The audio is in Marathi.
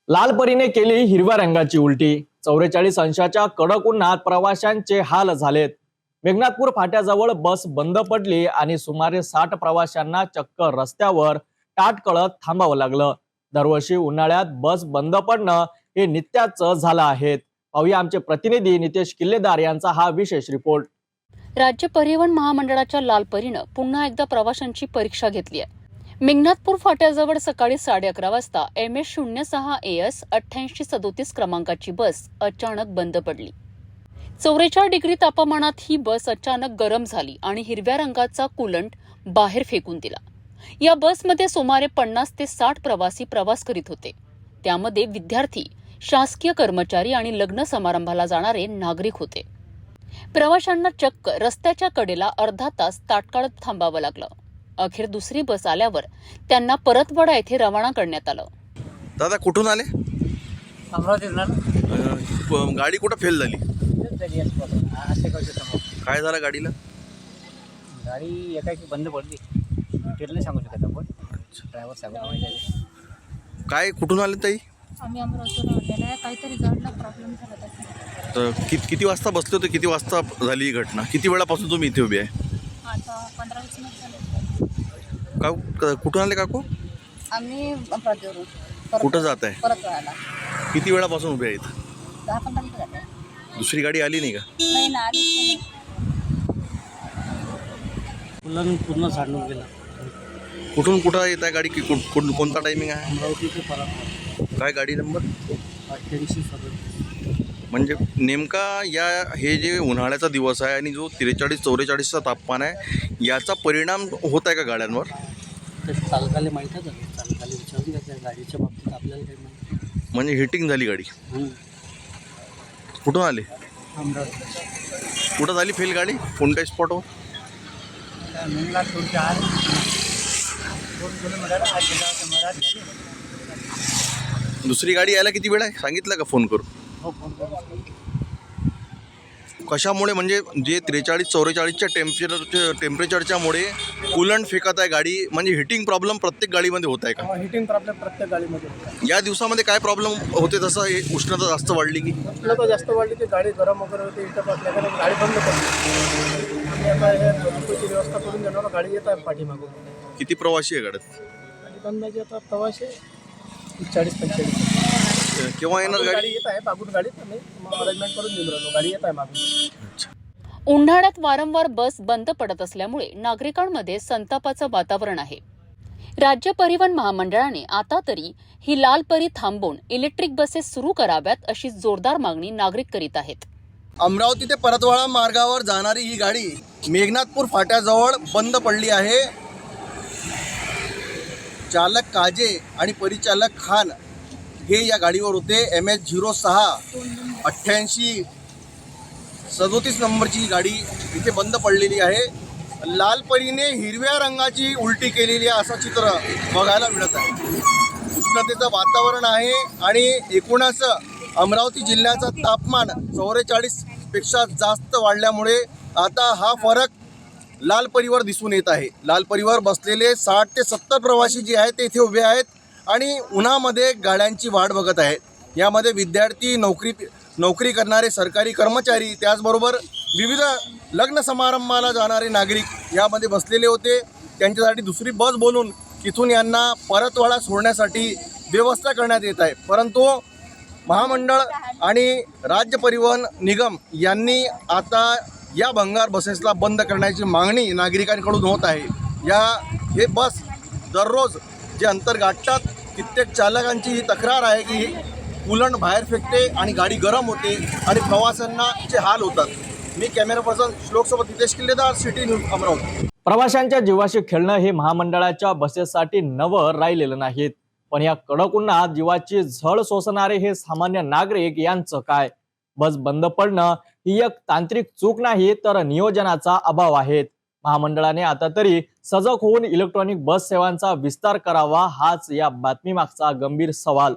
लाल परीने केली हिरव्या रंगाची उलटी। 44 अंशाच्या कडक उन्हात प्रवाशांचे हाल झालेत। मेघनाथपूर फाट्याजवळ बस बंद पडली आणि सुमारे 60 प्रवाशांना चक्क रस्त्यावर ताटकळत थांबावं लागलं। दरवर्षी उन्हाळ्यात बस बंद पडणं हे नित्याचं झालं आहे। पाहूया आमचे प्रतिनिधी नितेश किल्लेदार यांचा हा विशेष रिपोर्ट। राज्य परिवहन महामंडळाच्या लाल परीनं पुन्हा एकदा प्रवाशांची परीक्षा घेतली आहे। मेघनाथपूर फाट्याजवळ सकाळी 11:30 वाजता MS06 AS 8837 क्रमांकाची बस अचानक बंद पडली। 44 डिग्री तापमानात ही बस अचानक गरम झाली आणि हिरव्या रंगाचा कूलंट बाहेर फेकून दिला। या बसमध्ये सुमारे 50 ते 60 प्रवासी प्रवास करीत होते। त्यामध्ये विद्यार्थी, शासकीय कर्मचारी आणि लग्न समारंभाला जाणारे नागरिक होते। प्रवाशांना चक्क रस्त्याच्या कडेला अर्धा तास ताटकळत थांबावं लागलं। अखेर दुसरी बस आल्यावर त्यांना परतवाडा येथे रवाना करण्यात आलं। दादा कुठून आले? गाडी कुठं फेल झाली? काय झालं गाडीला? गाडी एकाएकी बंद पडली। डिटेल नाही सांगू शकत आपण। ड्रायव्हर साहेब काय कुठून आले ताई? आम्ही अमरावतीला आलेला आहे। काहीतरी गाडीला प्रॉब्लेम झाला त्याचा। तर किती वाजता बसले होते? किती वाजता झाली ही घटना? किती वेळापासून तुम्ही इथे उभे आहे? आता 15-20 मिनिट झाले। कुठून आले काकू? आम्ही अमरावतीवरून कुठं जात आहे? परत राहिला। किती वेळापासून उभे आहेत? 10-15 मिनिट झाले। दुसरी गाडी आली नाही का? नाही ना, आली पूर्ण सांडून गेला। कुठून कुठं येत आहे गाडी? कोणता टायमिंग आहे? अमरावती ते परत काय गाडी नंबर? 8837। म्हणजे नेमका हे जे उन्हाळ्याचा दिवस आहे आणि जो 43-44चा तापमान आहे, याचा परिणाम होत आहे का गाड्यांवर? ते चालकाला माहीतच आहे। चालकाला विचारून घ्या गाडीच्या बाबतीत आपल्याला काही माहिती। म्हणजे हिटिंग झाली गाडी? कुठून आले? अमरावती। कुठं झाली फेल गाडी? कोणत्या स्पॉटवर? मेघनाथपूरच्या आत 2 किलोमीटर दुसरी गाडी यायला किती वेळ आहे सांगितलं का फोन करून? हो, फोन करू। कशामुळे? म्हणजे जे 43-44च्या टेम्परेचरच्यामुळे कूलंट फेकत आहे गाडी, म्हणजे हिटिंग प्रॉब्लेम प्रत्येक गाडीमध्ये होत आहे का? हिटिंग प्रॉब्लेम प्रत्येक गाडीमध्ये होतो। या दिवसामध्ये काय प्रॉब्लेम होते तसं? हे उष्णता जास्त वाढली की? उष्णता जास्त वाढली की गाडी गरम वगैरे होते। इथं बसल्याकडे गाडी बंद पडली। आम्ही आता हे लोकांची व्यवस्था करून देणार। गाडी येत आहे पाठीमागून। किती प्रवासी आहे गाड्यात? गाडी बंदाची आता प्रवासी 40-45। केव्हा येणार गाडी? येत आहे मागून। गाडी आम्ही अरेंजमेंट करून देऊन राहिलो। गाडी येत आहे मागून। उन्हाळ्यात वारंवार बस बंद पडत असल्यामुळे नागरिकांमध्ये संतापाचं वातावरण आहे। राज्य परिवहन महामंडळाने आता तरी ही लाल परी थांबवून इलेक्ट्रिक बसेस सुरू कराव्यात अशी जोरदार मागणी नागरिक करीत आहेत। अमरावती ते परतवाडा मार्गावर जाणारी ही गाडी मेघनाथपूर फाट्याजवळ बंद पडली आहे। चालक काजे आणि परिचालक खान हे या गाडीवर होते। MS06 8837 नंबरची ही गाडी इथे बंद पडलेली आहे। लाल परीने हिरव्या रंगाची उलटी केलेली आहे असं चित्र बघायला मिळत आहे। उष्णतेचं वातावरण आहे आणि एकूणच अमरावती जिल्ह्याचं तापमान 44 पेक्षा जास्त वाढल्यामुळे आता हा फरक लाल परीवर दिसून येत आहे। लाल परीवर बसलेले 60 ते 70 प्रवासी जे आहेत ते इथे उभे आहेत आणि उन्हामध्ये गाड्यांची वाट बघत आहेत। यामध्ये विद्यार्थी, नोकरी करणारे सरकारी कर्मचारी, त्याचबरोबर विविध लग्न समारंभाला जाणारे नागरिक यामध्ये बसलेले होते। त्यांच्यासाठी दुसरी बस बोलून तिथून यांना परतवाडा सोडण्यासाठी व्यवस्था करण्यात येत आहे। परंतु महामंडळ आणि राज्य परिवहन निगम यांनी आता या भंगार बसेसला बंद करण्याची मागणी नागरिकांकडून होत आहे। हे बस दररोज जे अंतर गाठतात, कित्येक चालकांची ही तक्रार आहे की कूलंट बाहेर फेकते आणि गाडी गरम होते आणि प्रवाशांना चे हाल होतात। मी कॅमेरा पर्सन श्लोकसोबत नितेश किल्लेदार, सिटी न्यूज अमरावती। प्रवाशांच्या जीवाशी खेळणं हे महामंडळाच्या बसेससाठी नवं राहिलेलं नाहीत, पण या कडक उन्हात जीवाची झळ सोसणारे हे सामान्य नागरिक यांचं काय? बस बंद पडणं ही एक तांत्रिक चूक नाही तर नियोजनाचा अभाव आहे। महामंडळाने आता तरी सजग होऊन इलेक्ट्रॉनिक बस सेवांचा विस्तार करावा, हाच या बातमीमागचा गंभीर सवाल।